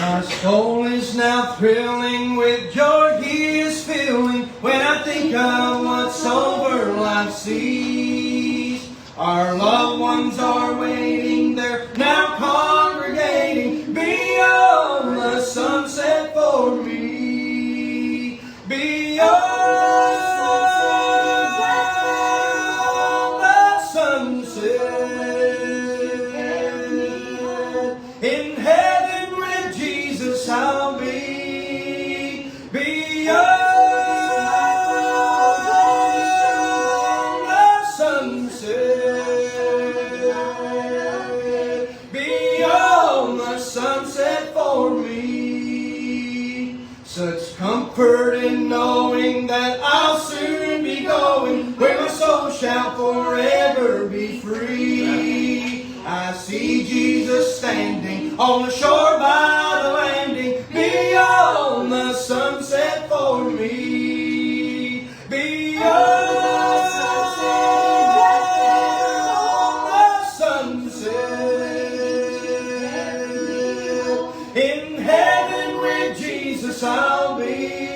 My soul is now thrilling with joy He is filling when I think of what's over life's seas. Our loved ones are waiting, they're now congregating beyond the sunset for me. Beyond the sunset. In heaven with Jesus I'll be. Beyond the sunset. Beyond the sunset for me. Such comfort in knowing that I'll soon be going where my soul shall forever be free. I see Jesus standing on the shore by the landing, beyond the sunset for me. Beyond the sunset. In heaven with Jesus I'll be.